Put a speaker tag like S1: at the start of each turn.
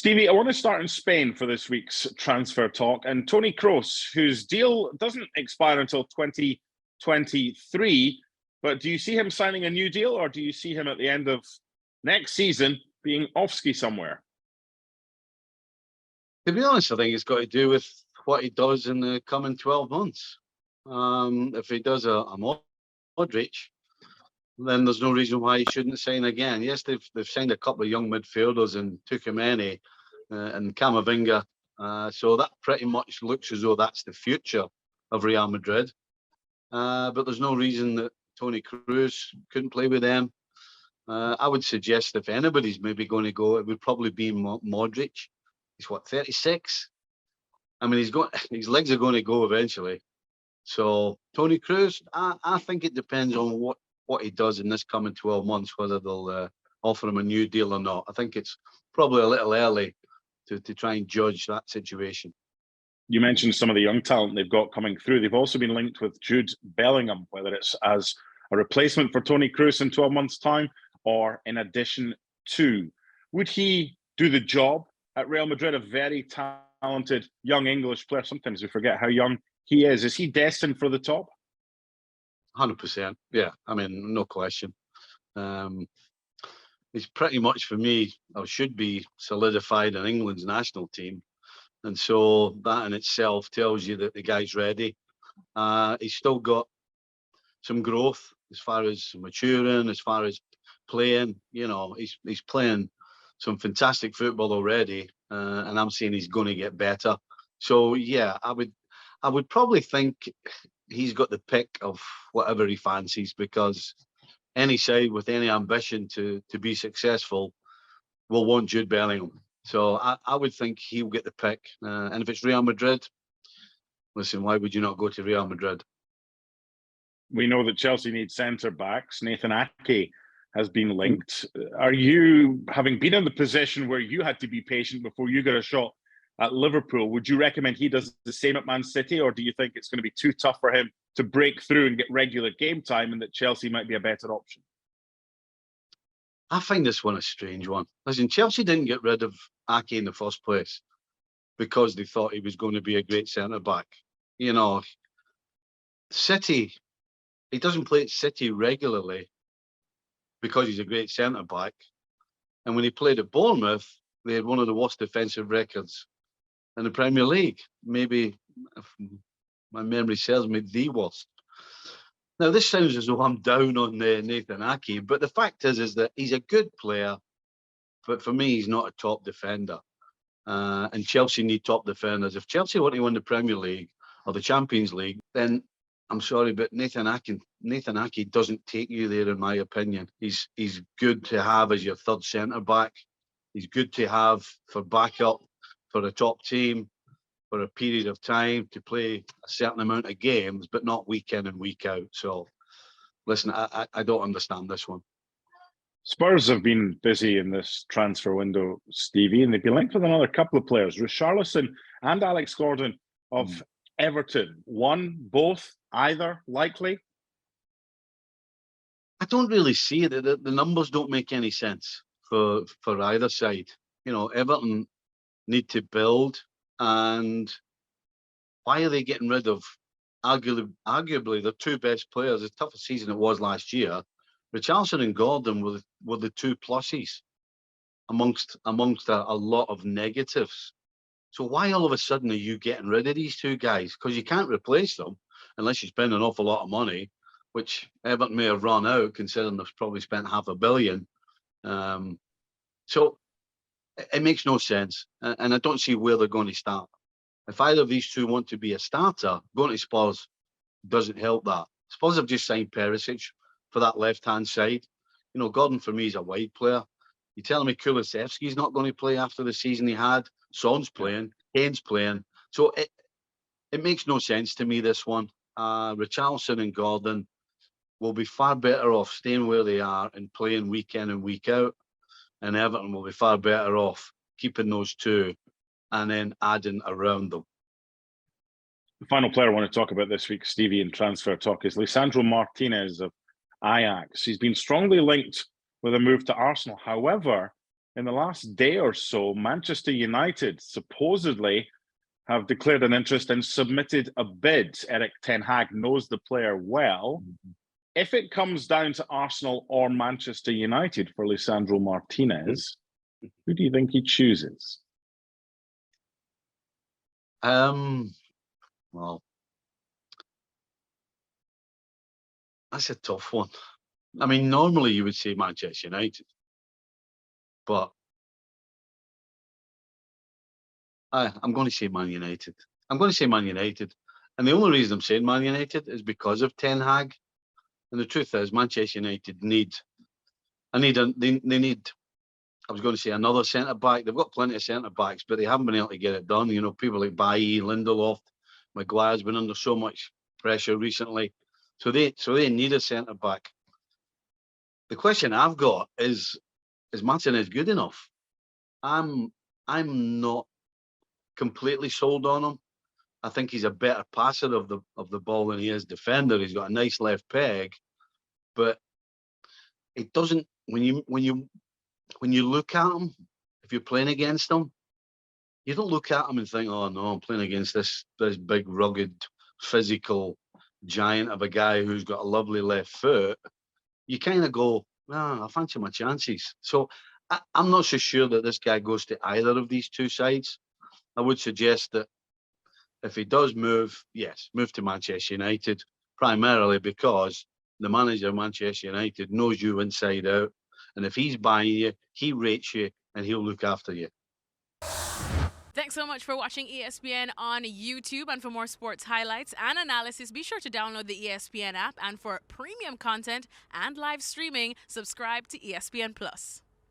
S1: Stevie, I want to start in Spain for this week's transfer talk. And Toni Kroos, whose deal doesn't expire until 2023, but do you see him signing a new deal, or do you see him at the end of next season being off-ski somewhere?
S2: To be honest, I think it's got to do with what he does in the coming 12 months. If he does a Modric, then there's no reason why he shouldn't sign again. Yes, they've signed a couple of young midfielders in Tuchemeni and Camavinga. So that pretty much looks as though that's the future of Real Madrid. But there's no reason that Toni Kroos couldn't play with them. I would suggest if anybody's maybe going to go, it would probably be Modric. He's what, 36? I mean, his legs are going to go eventually. So Toni Kroos, I think it depends on what he does in this coming 12 months, whether they'll offer him a new deal or not. I think it's probably a little early to try and judge that situation.
S1: You mentioned some of the young talent they've got coming through. They've also been linked with Jude Bellingham, whether it's as a replacement for Toni Kroos in 12 months' time or in addition to. Would he do the job at Real Madrid? A very talented young English player. Sometimes we forget how young he is. Is he destined for the top?
S2: 100%. Yeah, I mean, no question. He's pretty much, for me, or should be solidified in England's national team. And so that in itself tells you that the guy's ready. He's still got some growth as far as maturing, as far as playing. You know, he's playing some fantastic football already, and I'm saying he's going to get better. So yeah, I would probably think he's got the pick of whatever he fancies, because any side with any ambition to be successful will want Jude Bellingham. So I would think he'll get the pick. And if it's Real Madrid, listen, why would you not go to Real Madrid?
S1: We know that Chelsea needs centre-backs. Nathan Ake has been linked. Are you, having been in the position where you had to be patient before you got a shot at Liverpool, would you recommend he does the same at Man City, or do you think it's going to be too tough for him to break through and get regular game time, and that Chelsea might be a better option?
S2: I find this one a strange one. Listen, Chelsea didn't get rid of Ake in the first place because they thought he was going to be a great centre-back. You know, City, he doesn't play at City regularly because he's a great centre-back. And when he played at Bournemouth, they had one of the worst defensive records in the Premier League. Maybe, if my memory serves me, the worst. Now, this sounds as though I'm down on Nathan Ake, but the fact is that he's a good player, but for me, he's not a top defender. And Chelsea need top defenders. If Chelsea want to win the Premier League or the Champions League, then I'm sorry, but Nathan Ake doesn't take you there, in my opinion. He's good to have as your third centre-back. He's good to have for backup for a top team for a period of time to play a certain amount of games, but not week in and week out. So, listen, I don't understand this one.
S1: Spurs have been busy in this transfer window, Stevie, and they've been linked with another couple of players, Richarlison and Alex Gordon of Everton. One, both, either likely?
S2: I don't really see it. The numbers don't make any sense for either side. You know, Everton need to build, and why are they getting rid of arguably their two best players? As tough a season it was last year, Richarlison and Gordon were the two pluses amongst a lot of negatives. So why all of a sudden are you getting rid of these two guys? Because you can't replace them unless you spend an awful lot of money, which Everton may have run out, considering they've probably spent $500 million. So it makes no sense, and I don't see where they're going to start. If either of these two want to be a starter, going to Spurs doesn't help that. Spurs have just signed Perisic for that left-hand side. You know, Gordon for me is a wide player. You're telling me Kulusevski's not going to play after the season he had? Son's playing, Kane's playing. So it makes no sense to me, this one. Richarlison and Gordon will be far better off staying where they are and playing week in and week out. And Everton will be far better off keeping those two and then adding around them.
S1: The final player I want to talk about this week, Stevie, in Transfer Talk is Lisandro Martinez of Ajax. He's been strongly linked with a move to Arsenal. However, In the last day or so, Manchester United supposedly have declared an interest and submitted a bid. Erik ten Hag knows the player well. If it comes down to Arsenal or Manchester United for Lisandro Martinez, who do you think he chooses?
S2: Well, that's a tough one. I mean, normally you would say Manchester United, but I'm going to say Man United. I'm going to say Man United. And the only reason I'm saying Man United is because of Ten Hag. And the truth is, Manchester United need, they need, I was going to say another centre-back. They've got plenty of centre-backs, but they haven't been able to get it done. You know, people like Bailly, Lindelof, Maguire's been under so much pressure recently. So they need a centre-back. The question I've got is Martinez good enough? I'm not completely sold on him. I think he's a better passer of the ball than he is defender. He's got a nice left peg, but it doesn't. When you look at him, if you're playing against him, you don't look at him and think, "Oh no, I'm playing against this big, rugged, physical giant of a guy who's got a lovely left foot." You kind of go, "Ah, I fancy my chances." So I'm not so sure that this guy goes to either of these two sides. I would suggest that if he does move, yes, move to Manchester United, primarily because the manager of Manchester United knows you inside out. And if he's buying you, he rates you and he'll look after you.
S3: Thanks so much for watching ESPN on YouTube. And for more sports highlights and analysis, be sure to download the ESPN app. And for premium content and live streaming, subscribe to ESPN Plus.